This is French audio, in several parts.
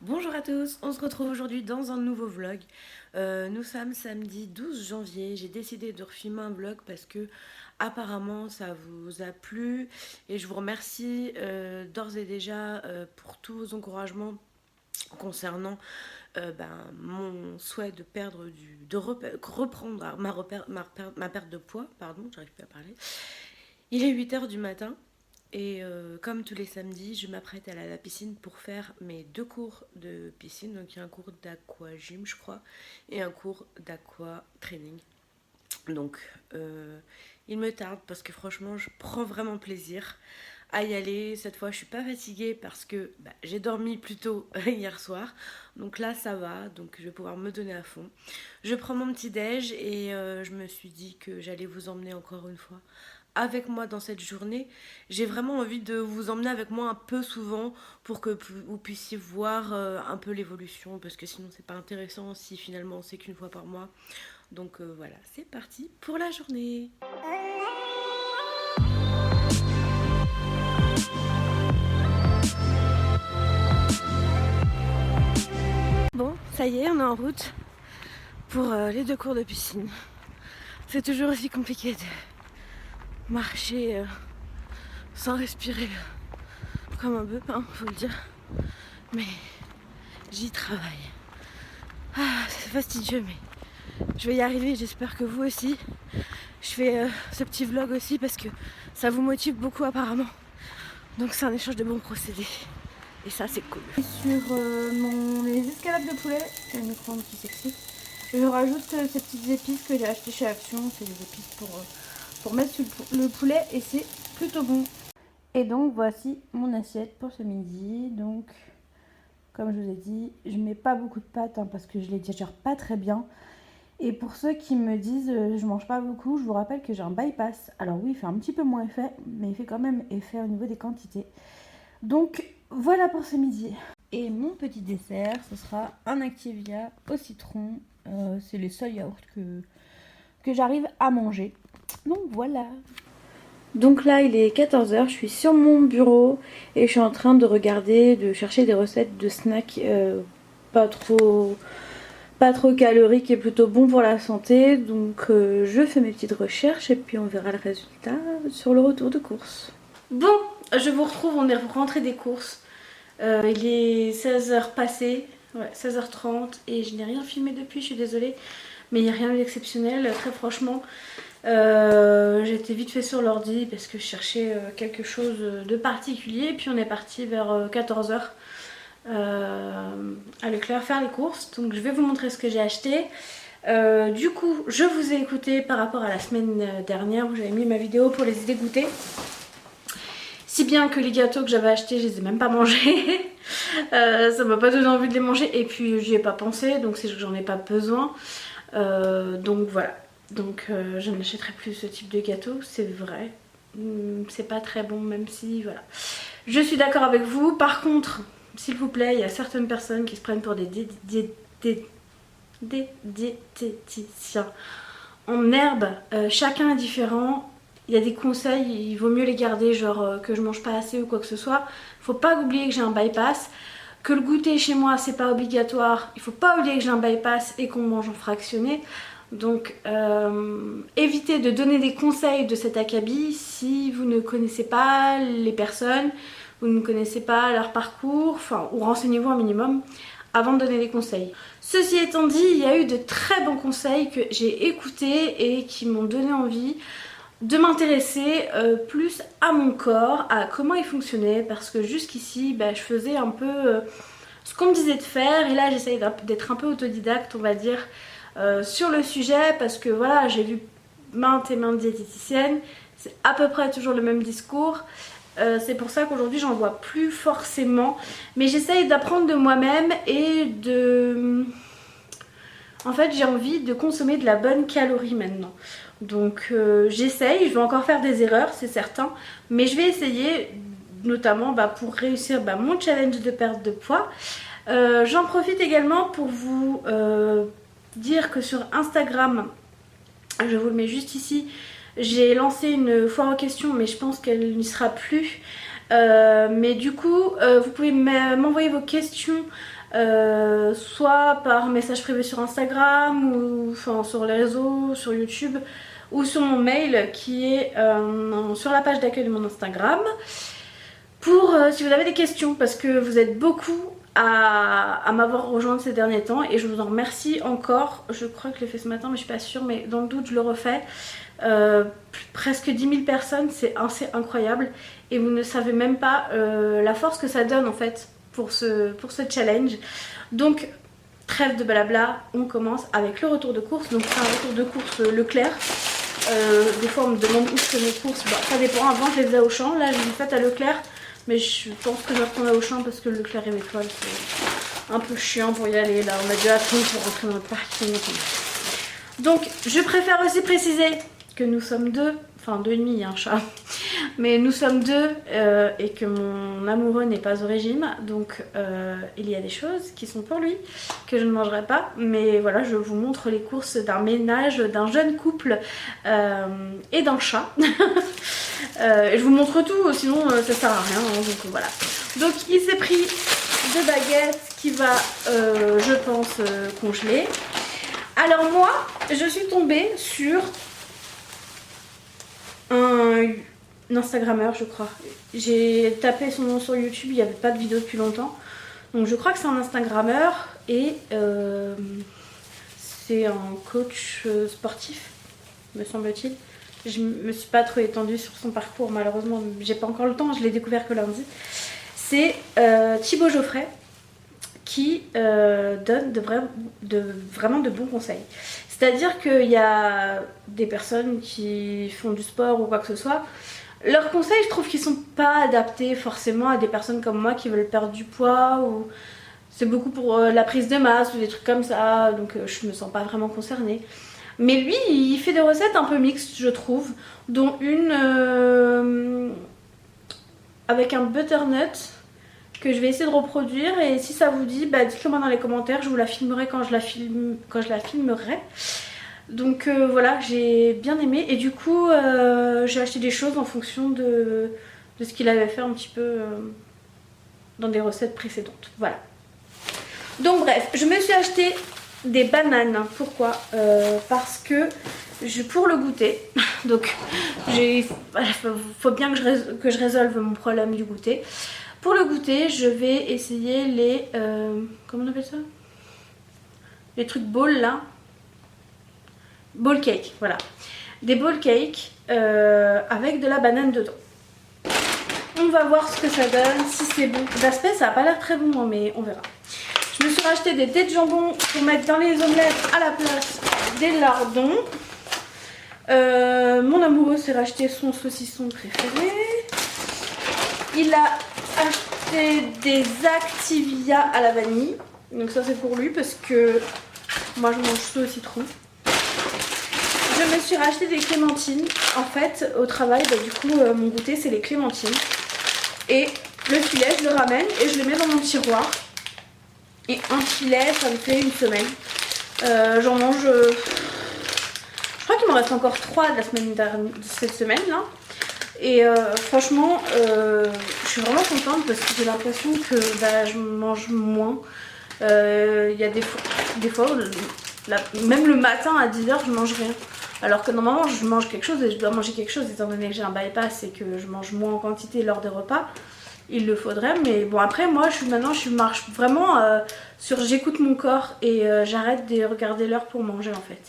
Bonjour à tous, on se retrouve aujourd'hui dans un nouveau vlog. Nous sommes samedi 12 janvier. J'ai décidé de refilmer un vlog parce que apparemment ça vous a plu et je vous remercie d'ores et déjà pour tous vos encouragements concernant mon souhait de perdre reprendre ma perte de poids, pardon, j'arrive plus à parler. Il est 8 heures du matin. Et comme tous les samedis, je m'apprête à aller à la piscine pour faire mes 2 cours de piscine. Donc il y a un cours d'aqua gym, je crois, et un cours d'aqua training. Donc il me tarde parce que franchement, je prends vraiment plaisir à y aller. Cette fois, je suis pas fatiguée parce que j'ai dormi plus tôt hier soir. Donc là, ça va. Donc je vais pouvoir me donner à fond. Je prends mon petit déj et je me suis dit que j'allais vous emmener encore une fois avec moi dans cette journée. J'ai vraiment envie de vous emmener avec moi un peu souvent pour que vous puissiez voir un peu l'évolution, parce que sinon c'est pas intéressant si finalement c'est qu'une fois par mois. Donc voilà, c'est parti pour la journée. Bon, ça y est, on est en route pour les 2 cours de piscine. C'est toujours aussi compliqué de marcher sans respirer comme un bœuf, hein, faut le dire. Mais j'y travaille. Ah, c'est fastidieux, mais je vais y arriver, j'espère que vous aussi. Je fais ce petit vlog aussi parce que ça vous motive beaucoup apparemment. Donc c'est un échange de bons procédés. Et ça c'est cool. Sur les escalades de poulet, c'est le micro-ondes qui s'excite. Je rajoute ces petites épices que j'ai achetées chez Action. C'est des épices pour mettre sur le poulet et c'est plutôt bon. Et donc voici mon assiette pour ce midi. Donc comme je vous ai dit, je mets pas beaucoup de pâtes parce que je les digère pas très bien. Et pour ceux qui me disent je mange pas beaucoup, je vous rappelle que j'ai un bypass. Alors oui, il fait un petit peu moins effet, mais il fait quand même effet au niveau des quantités. Donc voilà pour ce midi. Et mon petit dessert, ce sera un Activia au citron. C'est les seuls yaourts que j'arrive à manger. Donc voilà. Donc là, il est 14 h, je suis sur mon bureau et je suis en train de regarder, de chercher des recettes de snacks pas trop caloriques et plutôt bons pour la santé. Donc je fais mes petites recherches et puis on verra le résultat sur le retour de course. Bon, je vous retrouve, on est rentré des courses. Il est 16 h passées, ouais, 16 h 30 et je n'ai rien filmé depuis, je suis désolée. Mais il n'y a rien d'exceptionnel, très franchement. J'étais vite fait sur l'ordi parce que je cherchais quelque chose de particulier. Puis on est parti vers 14 h à Leclerc faire les courses. Donc je vais vous montrer ce que j'ai acheté. Du coup, je vous ai écouté par rapport à la semaine dernière où j'avais mis ma vidéo pour les idées goûter. Si bien que les gâteaux que j'avais achetés, je les ai même pas mangés. Ça m'a pas donné envie de les manger et puis j'y ai pas pensé, donc c'est que j'en ai pas besoin. Donc voilà. Donc je n'achèterai plus ce type de gâteau, c'est vrai. C'est pas très bon, même si voilà. Je suis d'accord avec vous. Par contre, s'il vous plaît, il y a certaines personnes qui se prennent pour des diététiciens en herbe. Chacun est différent. Il y a des conseils, il vaut mieux les garder, genre que je mange pas assez ou quoi que ce soit. Faut pas oublier que j'ai un bypass. Que le goûter chez moi c'est pas obligatoire. Il faut pas oublier que j'ai un bypass et qu'on mange en fractionné. Donc évitez de donner des conseils de cet acabit si vous ne connaissez pas les personnes, vous ne connaissez pas leur parcours, enfin, ou renseignez-vous un minimum avant de donner des conseils. Ceci étant dit, il y a eu de très bons conseils que j'ai écoutés et qui m'ont donné envie de m'intéresser plus à mon corps, à comment il fonctionnait, parce que jusqu'ici je faisais un peu ce qu'on me disait de faire et là j'essaye d'être un peu autodidacte on va dire sur le sujet, parce que voilà, j'ai vu maintes et maintes diététiciennes, c'est à peu près toujours le même discours. C'est pour ça qu'aujourd'hui j'en vois plus forcément, mais j'essaye d'apprendre de moi-même et de... En fait j'ai envie de consommer de la bonne calorie maintenant. Donc j'essaye, je vais encore faire des erreurs c'est certain, mais je vais essayer notamment pour réussir mon challenge de perte de poids. J'en profite également pour vous dire que sur Instagram, je vous le mets juste ici, j'ai lancé une foire aux questions mais je pense qu'elle n'y sera plus. Mais du coup vous pouvez m'envoyer vos questions soit par message privé sur Instagram ou enfin, sur les réseaux, sur YouTube ou sur mon mail qui est sur la page d'accueil de mon Instagram pour si vous avez des questions parce que vous êtes beaucoup à m'avoir rejoint ces derniers temps et je vous en remercie encore. Je crois que je l'ai fait ce matin mais je suis pas sûre, mais dans le doute je le refais. Presque 10 000 personnes, c'est assez incroyable et vous ne savez même pas la force que ça donne en fait pour ce challenge. Donc trêve de blabla, on commence avec le retour de course. Donc c'est un retour de course Leclerc. Des fois on me demande où je fais mes courses, bah, ça dépend. Avant je les faisais au champ, là je les ai faites à Leclerc, mais je pense que je vais retourner au champ parce que le Leclerc et l'étoile c'est un peu chiant pour y aller. Là on a dû attendre pour rentrer dans le parking. Donc je préfère aussi préciser que nous sommes deux, enfin deux et demi un chat, mais nous sommes deux et que mon amoureux n'est pas au régime, donc il y a des choses qui sont pour lui que je ne mangerai pas, mais voilà, je vous montre les courses d'un ménage, d'un jeune couple et d'un chat. Et je vous montre tout, sinon ça sert à rien, hein, donc voilà. Donc il s'est pris 2 baguettes qui va, je pense, congeler. Alors moi, je suis tombée sur un Instagrammeur, je crois. J'ai tapé son nom sur YouTube, il n'y avait pas de vidéo depuis longtemps. Donc je crois que c'est un Instagrammeur et c'est un coach sportif, me semble-t-il. Je me suis pas trop étendue sur son parcours, malheureusement, j'ai pas encore le temps, je l'ai découvert que lundi. C'est Thibaut Geoffrey qui donne vraiment de bons conseils. C'est-à-dire qu'il y a des personnes qui font du sport ou quoi que ce soit. Leurs conseils, je trouve qu'ils sont pas adaptés forcément à des personnes comme moi qui veulent perdre du poids ou c'est beaucoup pour la prise de masse ou des trucs comme ça, donc je me sens pas vraiment concernée. Mais lui, il fait des recettes un peu mixtes, je trouve, dont une avec un butternut que je vais essayer de reproduire et si ça vous dit, bah, dites-le moi dans les commentaires, je vous la filmerai quand je la filmerai. Donc voilà, j'ai bien aimé et du coup j'ai acheté des choses en fonction de ce qu'il avait fait un petit peu dans des recettes précédentes. Voilà. Donc bref, je me suis acheté des bananes. Pourquoi parce que pour le goûter, donc faut bien que je résolve mon problème du goûter. Pour le goûter, je vais essayer les comment on appelle ça? Les trucs ball là. Ball cake, voilà. Des ball cake avec de la banane dedans. On va voir ce que ça donne, si c'est bon. D'aspect, ça n'a pas l'air très bon, mais on verra. Je me suis racheté des dés de jambon pour mettre dans les omelettes à la place des lardons. Mon amoureux s'est racheté son saucisson préféré. Il a acheté des Activia à la vanille. Donc ça c'est pour lui parce que moi je mange ceux au citron. Je me suis racheté des clémentines. En fait au travail, bah, du coup mon goûter c'est les clémentines. Et le filet je le ramène et je le mets dans mon tiroir. Et un filet ça me fait une semaine. J'en mange... je crois qu'il me reste encore 3 de la semaine de cette semaine là. Et franchement je suis vraiment contente parce que j'ai l'impression que bah, je mange moins. Il y a des fois même le matin à 10h je mange rien. Alors que normalement je mange quelque chose et je dois manger quelque chose étant donné que j'ai un bypass et que je mange moins en quantité lors des repas. Il le faudrait, mais bon après moi je marche vraiment sur j'écoute mon corps et j'arrête de regarder l'heure pour manger en fait.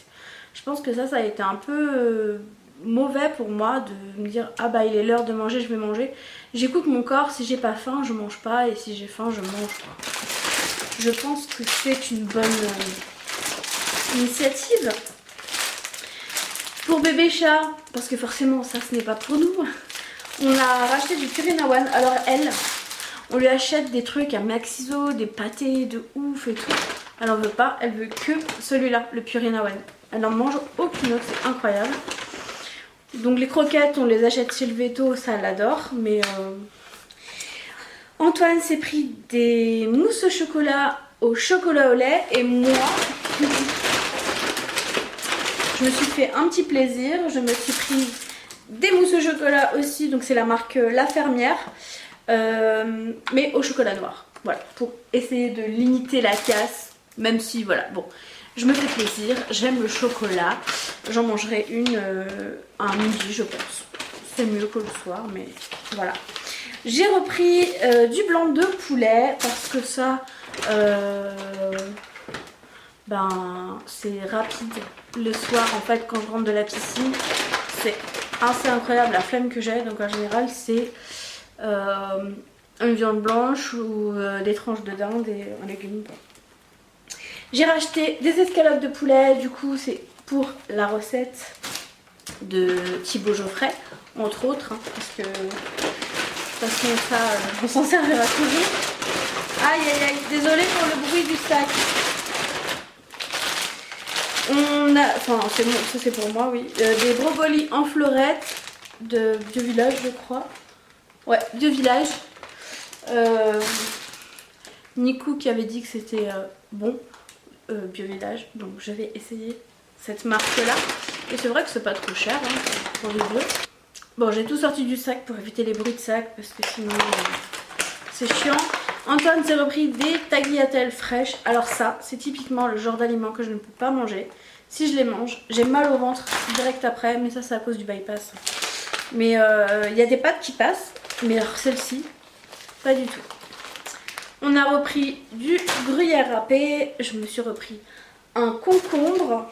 Je pense que ça a été un peu mauvais pour moi de me dire ah bah il est l'heure de manger, je vais manger. J'écoute mon corps, si j'ai pas faim je mange pas et si j'ai faim je mange pas. Je pense que c'est une bonne initiative. Pour bébé chat, parce que forcément ça ce n'est pas pour nous, on a racheté du Purina One. Alors elle, on lui achète des trucs à Maxiso, des pâtés de ouf et tout. Elle en veut pas, elle veut que celui-là, le Purina One. Elle n'en mange aucune autre, c'est incroyable. Donc les croquettes, on les achète chez le Veto, ça elle adore. Mais Antoine s'est pris des mousses au chocolat au lait et moi... je me suis fait un petit plaisir, je me suis pris des mousses au chocolat aussi, donc c'est la marque La Fermière. mais au chocolat noir. Voilà, pour essayer de limiter la casse, même si voilà, bon, je me fais plaisir, j'aime le chocolat, j'en mangerai une un midi je pense. C'est mieux que le soir, mais voilà. J'ai repris du blanc de poulet parce que ça, ben c'est rapide le soir en fait quand je rentre de la piscine. C'est assez incroyable la flemme que j'ai, donc en général c'est une viande blanche ou des tranches de dinde et un légume. J'ai racheté des escalopes de poulet, du coup c'est pour la recette de Thibaut Geoffrey, entre autres, hein, parce que de toute façon ça on s'en servira toujours. Aïe aïe aïe, désolée pour le bruit du sac. On a, enfin c'est bon, ça c'est pour moi oui, des brocolis en fleurette de Biovillage je crois. Ouais, Biovillage. Nico qui avait dit que c'était bon, Biovillage, donc je vais essayer cette marque là. Et c'est vrai que c'est pas trop cher hein, pour les deux. Bon, j'ai tout sorti du sac pour éviter les bruits de sac parce que sinon c'est chiant. Antoine s'est repris des tagliatelles fraîches. Alors ça, c'est typiquement le genre d'aliment que je ne peux pas manger. Si je les mange, j'ai mal au ventre direct après, mais ça c'est à cause du bypass. Mais il y a des pâtes qui passent, mais alors celle-ci, pas du tout. On a repris du gruyère râpé, je me suis repris un concombre.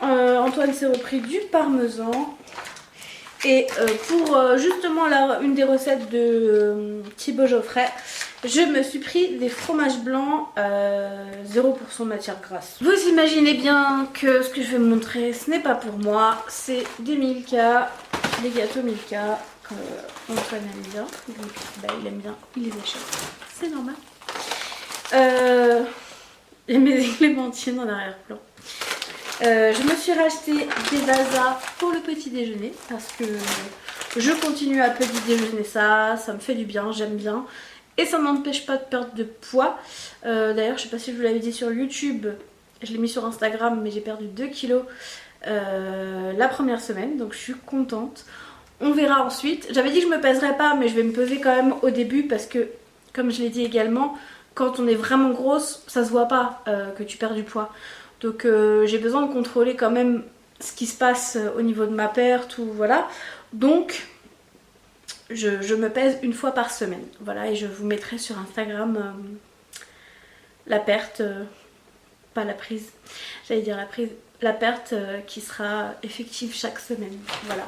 Antoine s'est repris du parmesan. Et pour justement une des recettes de Thibaut Geoffrey, je me suis pris des fromages blancs 0% matière grasse. Vous imaginez bien que ce que je vais vous montrer, ce n'est pas pour moi, c'est des Milka, des gâteaux Milka. Antoine aime bien, donc bah, il aime bien, il les achète, c'est normal. Et mes clémentines en arrière-plan. Je me suis racheté des vasas pour le petit déjeuner parce que je continue à petit déjeuner ça me fait du bien, j'aime bien. Et ça ne m'empêche pas de perdre de poids. D'ailleurs, je sais pas si je vous l'avais dit sur YouTube, je l'ai mis sur Instagram, mais j'ai perdu 2 kilos la première semaine, donc je suis contente. On verra ensuite. J'avais dit que je me pèserais pas, mais je vais me peser quand même au début parce que, comme je l'ai dit également, quand on est vraiment grosse, ça se voit pas que tu perds du poids. Donc j'ai besoin de contrôler quand même ce qui se passe au niveau de ma perte ou voilà. Donc je me pèse une fois par semaine. Voilà, et je vous mettrai sur Instagram la perte, pas la prise, j'allais dire la prise, la perte qui sera effective chaque semaine. Voilà.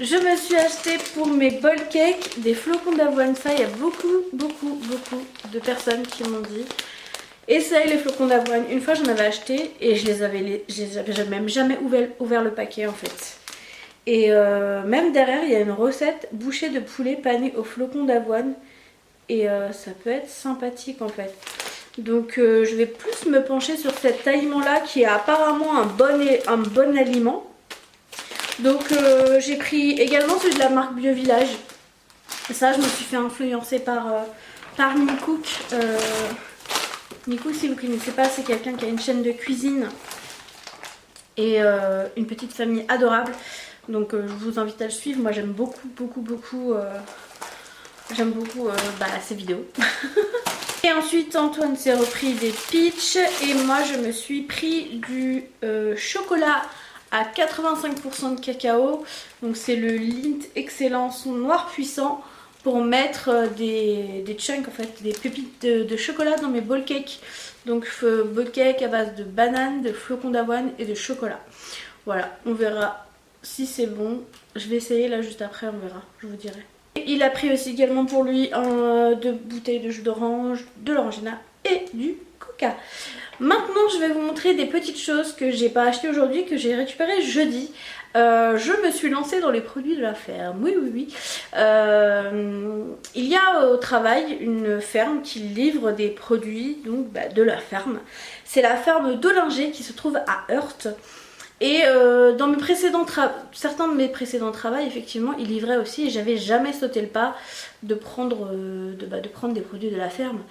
Je me suis acheté pour mes bowl cakes des flocons d'avoine. Ça, il y a beaucoup de personnes qui m'ont dit essaye les flocons d'avoine. Une fois j'en avais acheté et je les avais même jamais ouvert le paquet en fait. Et même derrière il y a une recette bouchée de poulet pané aux flocons d'avoine. Et ça peut être sympathique en fait. Donc je vais plus me pencher sur cet aliment là qui est apparemment un bon aliment. Donc j'ai pris également celui de la marque Biovillage. Ça je me suis fait influencer par Nicook. Nico, si vous ne connaissez pas, c'est quelqu'un qui a une chaîne de cuisine et une petite famille adorable. Donc je vous invite à le suivre. Moi j'aime beaucoup ses vidéos. Et ensuite Antoine s'est repris des peach et moi je me suis pris du chocolat à 85% de cacao. Donc c'est le Lindt Excellence Noir Puissant pour mettre des chunks en fait, des pépites de chocolat dans mes bowl cakes. Donc bowl cake à base de bananes, de flocons d'avoine et de chocolat. Voilà, on verra si c'est bon. Je vais essayer là juste après, on verra, je vous dirai. Et il a pris aussi également pour lui 2 bouteilles de jus d'orange, de l'orangina et du coca. Maintenant je vais vous montrer des petites choses que j'ai pas achetées aujourd'hui, que j'ai récupérées jeudi. Je me suis lancée dans les produits de la ferme, oui. Il y a au travail une ferme qui livre des produits donc, de la ferme. C'est la ferme d'Olinger qui se trouve à Heurt. Et dans certains de mes précédents travaux, effectivement, ils livraient aussi et j'avais jamais sauté le pas de prendre des produits de la ferme.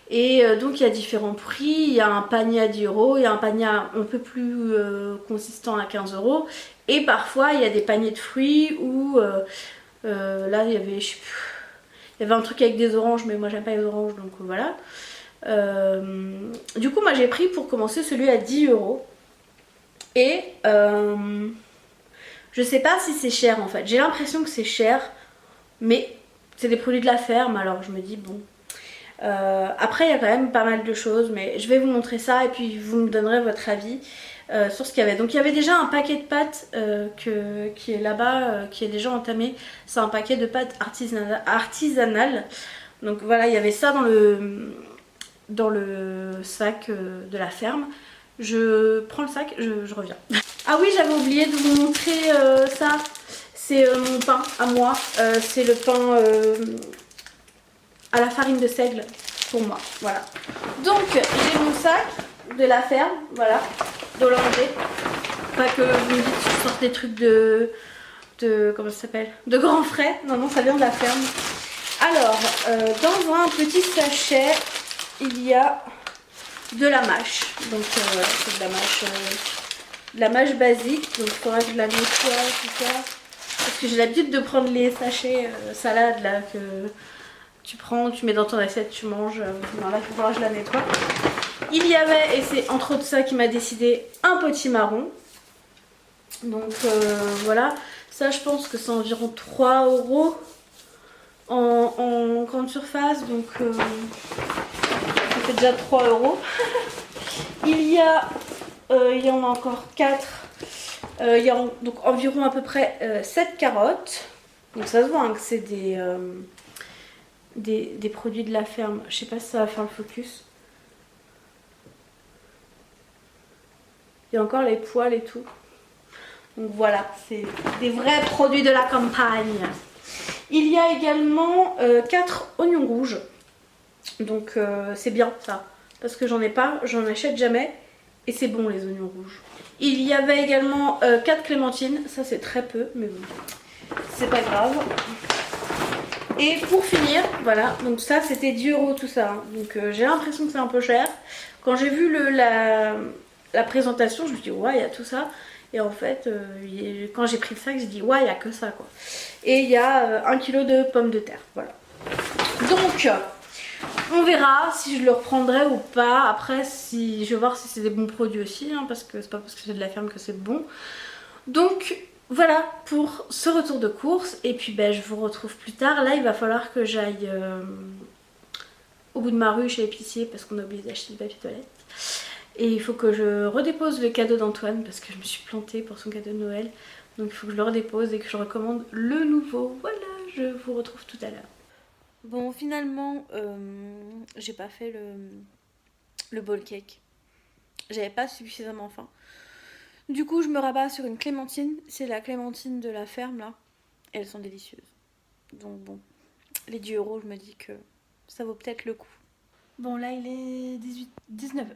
Et donc il y a différents prix, il y a un panier à 10 €, il y a un panier un peu plus consistant à 15 €. Et parfois il y a des paniers de fruits où Là il y avait, je sais plus, il y avait un truc avec des oranges, mais moi j'aime pas les oranges, donc voilà. Du coup moi j'ai pris pour commencer celui à 10 euros. Et je sais pas si c'est cher en fait. J'ai l'impression que c'est cher, mais c'est des produits de la ferme, alors je me dis bon. Après il y a quand même pas mal de choses, mais je vais vous montrer ça et puis vous me donnerez votre avis sur ce qu'il y avait. Donc il y avait déjà un paquet de pâtes qui est là-bas, qui est déjà entamé. C'est un paquet de pâtes artisanales. Donc voilà, il y avait ça dans le sac de la ferme. Je prends le sac, je reviens. Ah oui, j'avais oublié de vous montrer ça. C'est mon pain à moi. C'est le pain à la farine de seigle pour moi. Voilà. Donc j'ai mon sac de la ferme, voilà, d'Hollandais. Pas que vous me dites que je sors des trucs de comment ça s'appelle, de grands frais. Non, non, ça vient de la ferme. Alors, dans un petit sachet, il y a de la mâche. Donc voilà, c'est de la mâche basique. Donc il faudra que je la nettoie, tout ça. Parce que j'ai l'habitude de prendre les sachets salade là que tu prends, tu mets dans ton assiette, tu manges. Non, là il faudra que je la nettoie. Il y avait, et c'est entre autres ça qui m'a décidé, un potimarron. Donc voilà, ça je pense que c'est environ 3 euros en grande surface. Donc ça fait déjà 3 euros. Il y en a encore 4. Il y a donc environ à peu près 7 carottes. Donc ça se voit hein, que c'est des produits de la ferme. Je sais pas si ça va faire le focus. Il y a encore les poils et tout. Donc voilà, c'est des vrais produits de la campagne. Il y a également 4 oignons rouges. Donc c'est bien ça. Parce que j'en ai pas, j'en achète jamais. Et c'est bon les oignons rouges. Il y avait également 4 clémentines. Ça c'est très peu, mais bon, c'est pas grave. Et pour finir, voilà, donc ça c'était 10 euros tout ça. Hein. Donc j'ai l'impression que c'est un peu cher. Quand j'ai vu la présentation, je me suis dit ouais, il y a tout ça. Et en fait, quand j'ai pris le sac, j'ai dit ouais, il n'y a que ça quoi. Et il y a 1 kg de pommes de terre. Voilà. Donc, on verra si je le reprendrai ou pas. Après, si je vais voir si c'est des bons produits aussi. Hein, parce que c'est pas parce que c'est de la ferme que c'est bon. Donc, voilà pour ce retour de course. Et puis, ben, je vous retrouve plus tard. Là, il va falloir que j'aille au bout de ma rue chez l'épicier parce qu'on a oublié d'acheter du papier toilette. Et il faut que je redépose le cadeau d'Antoine parce que je me suis plantée pour son cadeau de Noël. Donc il faut que je le redépose et que je recommande le nouveau. Voilà, je vous retrouve tout à l'heure. Bon, finalement, j'ai pas fait le bowl cake. J'avais pas suffisamment faim. Du coup, je me rabats sur une clémentine. C'est la clémentine de la ferme là. Elles sont délicieuses. Donc bon, les 10 euros, je me dis que ça vaut peut-être le coup. Bon, là il est 19h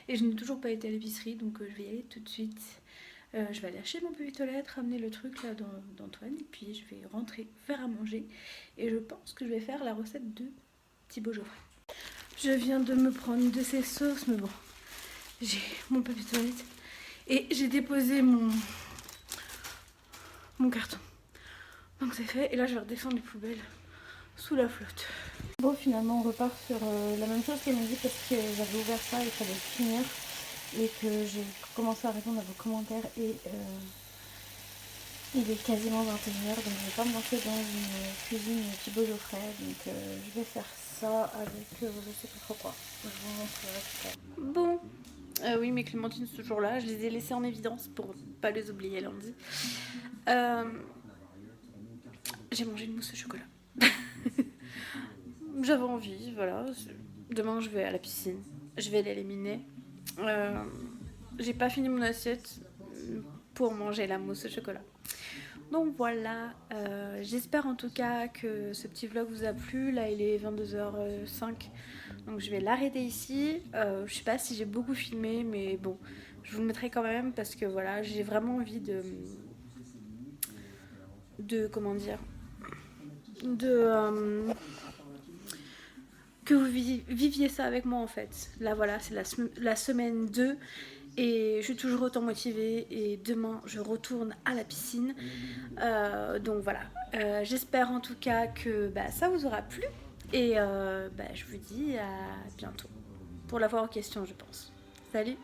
et je n'ai toujours pas été à l'épicerie, donc je vais y aller tout de suite. Je vais aller acheter mon papier toilette, ramener le truc là d'Antoine, et puis je vais rentrer faire à manger. Et je pense que je vais faire la recette de Thibaut Geoffrey. Je viens de me prendre de ces sauces, mais bon, j'ai mon papier toilette et j'ai déposé mon carton. Donc c'est fait, et là je vais redescendre les poubelles sous la flotte. Bon, finalement on repart sur la même chose qu'elle m'a dit parce que j'avais ouvert ça et il fallait finir et que j'ai commencé à répondre à vos commentaires et il est quasiment 21h, donc je vais pas me lancer dans une cuisine Thibaut Geoffrey, donc je vais faire ça avec je sais pas trop quoi. Je vous montrerai tout à l'heure. Bon, oui, mes clémentines sont toujours là, je les ai laissées en évidence pour pas les oublier lundi. J'ai mangé une mousse au chocolat. J'avais envie, voilà. Demain je vais à la piscine, je vais l'éliminer. J'ai pas fini mon assiette pour manger la mousse au chocolat. Donc voilà, j'espère en tout cas que ce petit vlog vous a plu. Là il est 22h05, donc je vais l'arrêter ici. Je sais pas si j'ai beaucoup filmé, mais bon, je vous le mettrai quand même parce que voilà, j'ai vraiment envie de comment dire, que vous viviez ça avec moi en fait. Là voilà, c'est la semaine 2 Et je suis toujours autant motivée et demain je retourne à la piscine. Donc voilà, j'espère en tout cas que ça vous aura plu. Et je vous dis à bientôt. Pour la fois en question je pense. Salut!